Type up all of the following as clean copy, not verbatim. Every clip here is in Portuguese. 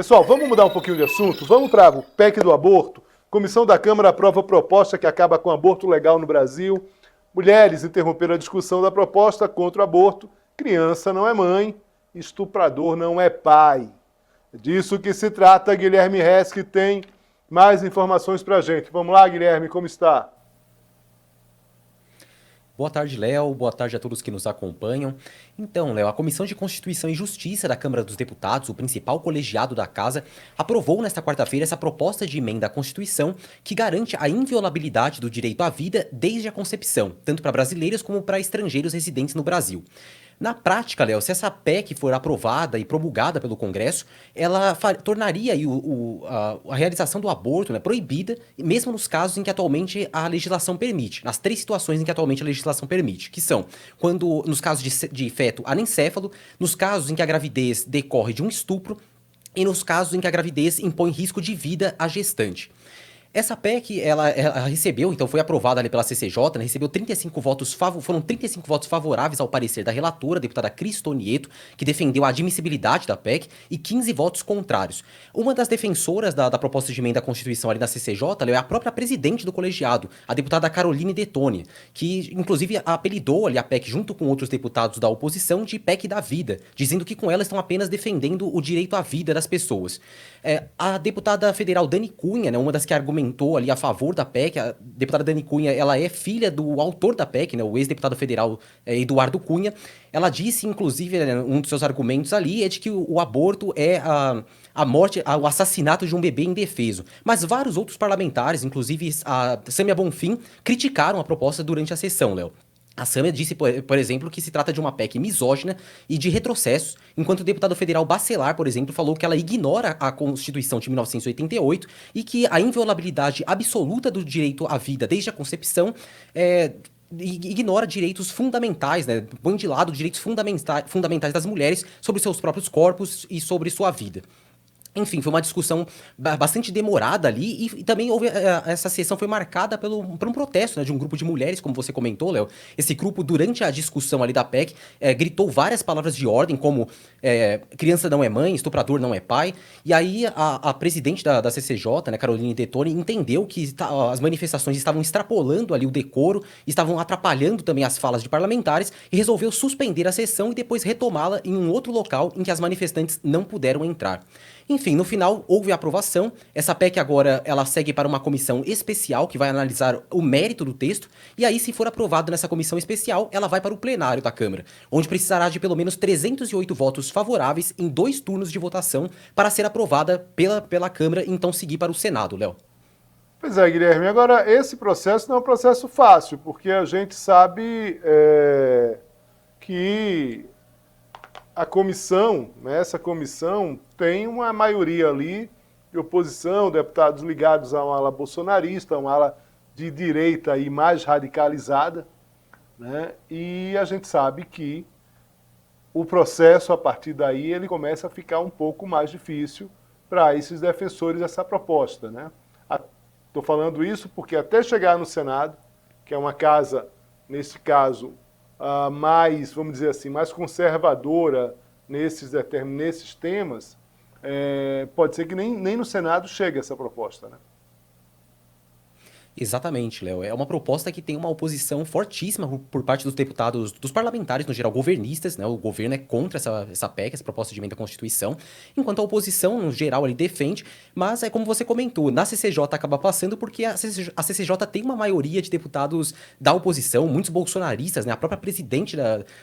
Pessoal, vamos mudar um pouquinho de assunto? Vamos para o PEC do aborto. Comissão da Câmara aprova proposta que acaba com o aborto legal no Brasil. Mulheres interromperam a discussão da proposta contra o aborto. Criança não é mãe, estuprador não é pai. É disso que se trata. Guilherme Hess, que tem mais informações para a gente. Vamos lá, Guilherme, como está? Boa tarde, Léo. Boa tarde a todos que nos acompanham. Então, Léo, a Comissão de Constituição e Justiça da Câmara dos Deputados, o principal colegiado da Casa, aprovou nesta quarta-feira essa proposta de emenda à Constituição que garante a inviolabilidade do direito à vida desde a concepção, tanto para brasileiros como para estrangeiros residentes no Brasil. Na prática, Léo, se essa PEC for aprovada e promulgada pelo Congresso, ela tornaria aí a realização do aborto, né, proibida, mesmo nos casos em que atualmente a legislação permite, nas três situações em que atualmente a legislação permite, que são quando nos casos de feto anencéfalo, nos casos em que a gravidez decorre de um estupro e nos casos em que a gravidez impõe risco de vida à gestante. Essa PEC, ela recebeu, então foi aprovada ali pela CCJ, né, recebeu 35 votos, foram 35 votos favoráveis ao parecer da relatora, a deputada Cris Tonieto, que defendeu a admissibilidade da PEC, e 15 votos contrários. Uma das defensoras da proposta de emenda à Constituição ali na CCJ, é a própria presidente do colegiado, a deputada Caroline Detoni, que inclusive apelidou ali a PEC junto com outros deputados da oposição de PEC da vida, dizendo que com ela estão apenas defendendo o direito à vida das pessoas. A deputada federal Dani Cunha, né, uma das que argumentou ali a favor da PEC, a deputada Dani Cunha, ela é filha do autor da PEC, né, o ex-deputado federal Eduardo Cunha. Ela disse, inclusive, né, um dos seus argumentos ali é de que o aborto é a morte, o assassinato de um bebê indefeso. Mas vários outros parlamentares, inclusive a Sâmia Bonfim, criticaram a proposta durante a sessão, Léo. A Sâmia disse, por exemplo, que se trata de uma PEC misógina e de retrocessos, enquanto o deputado federal Bacelar, por exemplo, falou que ela ignora a Constituição de 1988 e que a inviolabilidade absoluta do direito à vida desde a concepção ignora direitos fundamentais, né? Põe de lado direitos fundamentais das mulheres sobre seus próprios corpos e sobre sua vida. Enfim, foi uma discussão bastante demorada ali e também essa sessão foi marcada por um protesto, né, de um grupo de mulheres, como você comentou, Léo. Esse grupo, durante a discussão ali da PEC, gritou várias palavras de ordem, como criança não é mãe, estuprador não é pai. E aí a presidente da CCJ, né, Caroline Detoni, entendeu que as manifestações estavam extrapolando ali o decoro, estavam atrapalhando também as falas de parlamentares e resolveu suspender a sessão e depois retomá-la em um outro local em que as manifestantes não puderam entrar. Enfim, no final houve a aprovação. Essa PEC agora ela segue para uma comissão especial que vai analisar o mérito do texto e aí, se for aprovado nessa comissão especial, ela vai para o plenário da Câmara, onde precisará de pelo menos 308 votos favoráveis em 2 turnos de votação para ser aprovada pela Câmara e então seguir para o Senado, Léo. Pois é, Guilherme. Agora, esse processo não é um processo fácil, porque a gente sabe que a comissão, né, essa comissão tem uma maioria ali de oposição, deputados ligados a uma ala bolsonarista, uma ala de direita e mais radicalizada, né, e a gente sabe que o processo, a partir daí, ele começa a ficar um pouco mais difícil para esses defensores dessa proposta, né? Estou falando isso porque até chegar no Senado, que é uma casa, nesse caso, mais, vamos dizer assim, mais conservadora nesses temas, pode ser que nem no Senado chegue essa proposta, né? Exatamente, Léo. É uma proposta que tem uma oposição fortíssima por parte dos deputados, dos parlamentares, no geral, governistas, né? O governo é contra essa PEC, essa proposta de emenda à Constituição, enquanto a oposição, no geral, ele defende, mas é como você comentou, na CCJ acaba passando porque a CCJ tem uma maioria de deputados da oposição, muitos bolsonaristas, né? A própria presidente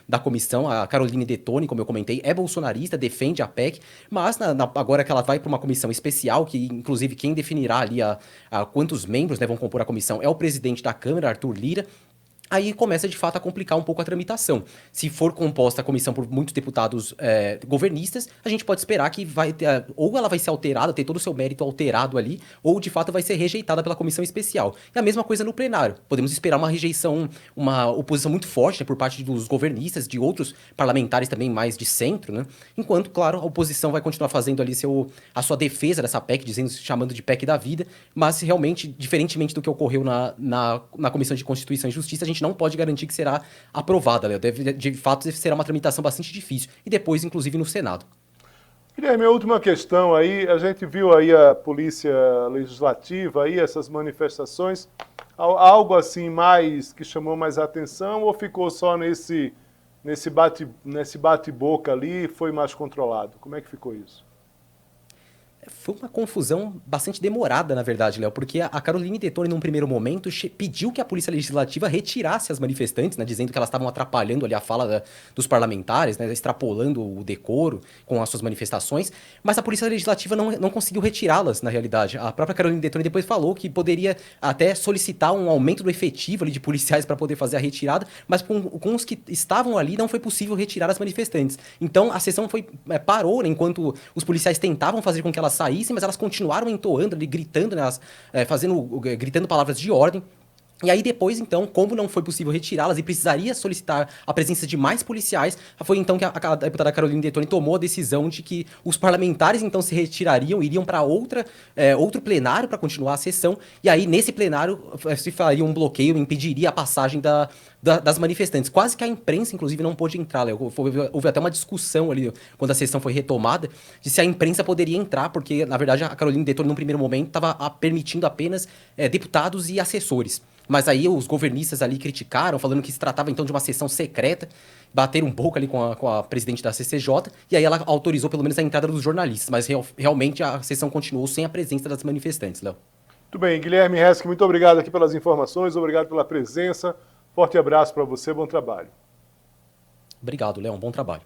da comissão, a Caroline Detoni, como eu comentei, é bolsonarista, defende a PEC, mas agora que ela vai para uma comissão especial, que inclusive quem definirá ali quantos membros, né, vão compor a comissão é o presidente da Câmara, Arthur Lira. Aí começa de fato a complicar um pouco a tramitação. Se for composta a comissão por muitos deputados governistas, a gente pode esperar que ou ela vai ser alterada, ter todo o seu mérito alterado ali, ou de fato vai ser rejeitada pela comissão especial. E a mesma coisa no plenário. Podemos esperar uma rejeição, uma oposição muito forte, né, por parte dos governistas, de outros parlamentares também mais de centro, né? Enquanto, claro, a oposição vai continuar fazendo ali a sua defesa dessa PEC, chamando de PEC da vida, mas realmente, diferentemente do que ocorreu na Comissão de Constituição e Justiça, a gente não pode garantir que será aprovada, Léo. De fato, será uma tramitação bastante difícil. E depois, inclusive, no Senado. Guilherme, a última questão aí, a gente viu aí a Polícia Legislativa aí, essas manifestações, algo assim mais que chamou mais atenção ou ficou só nesse bate-boca ali e foi mais controlado? Como é que ficou isso? Foi uma confusão bastante demorada, na verdade, Léo, porque a Caroline Detoni, num primeiro momento, pediu que a Polícia Legislativa retirasse as manifestantes, né, dizendo que elas estavam atrapalhando ali a fala dos parlamentares, né, extrapolando o decoro com as suas manifestações, mas a Polícia Legislativa não conseguiu retirá-las, na realidade. A própria Caroline Detoni depois falou que poderia até solicitar um aumento do efetivo ali de policiais para poder fazer a retirada, mas com os que estavam ali não foi possível retirar as manifestantes. Então a sessão parou, né, enquanto os policiais tentavam fazer com que elas saíssem, mas elas continuaram entoando ali, gritando, né, gritando palavras de ordem. E aí depois, então, como não foi possível retirá-las e precisaria solicitar a presença de mais policiais, foi então que a deputada Caroline Detoni tomou a decisão de que os parlamentares então se retirariam, iriam para outro plenário para continuar a sessão, e aí nesse plenário se faria um bloqueio, impediria a passagem das manifestantes. Quase que a imprensa, inclusive, não pôde entrar, Léo. Houve até uma discussão ali, quando a sessão foi retomada, de se a imprensa poderia entrar, porque, na verdade, a Caroline Detoni, no primeiro momento, estava permitindo apenas deputados e assessores. Mas aí os governistas ali criticaram, falando que se tratava então de uma sessão secreta, bateram um pouco ali com a presidente da CCJ, e aí ela autorizou pelo menos a entrada dos jornalistas, mas realmente a sessão continuou sem a presença das manifestantes, Léo. Muito bem, Guilherme Resch, muito obrigado aqui pelas informações, obrigado pela presença, forte abraço para você, bom trabalho. Obrigado, Léo, um bom trabalho.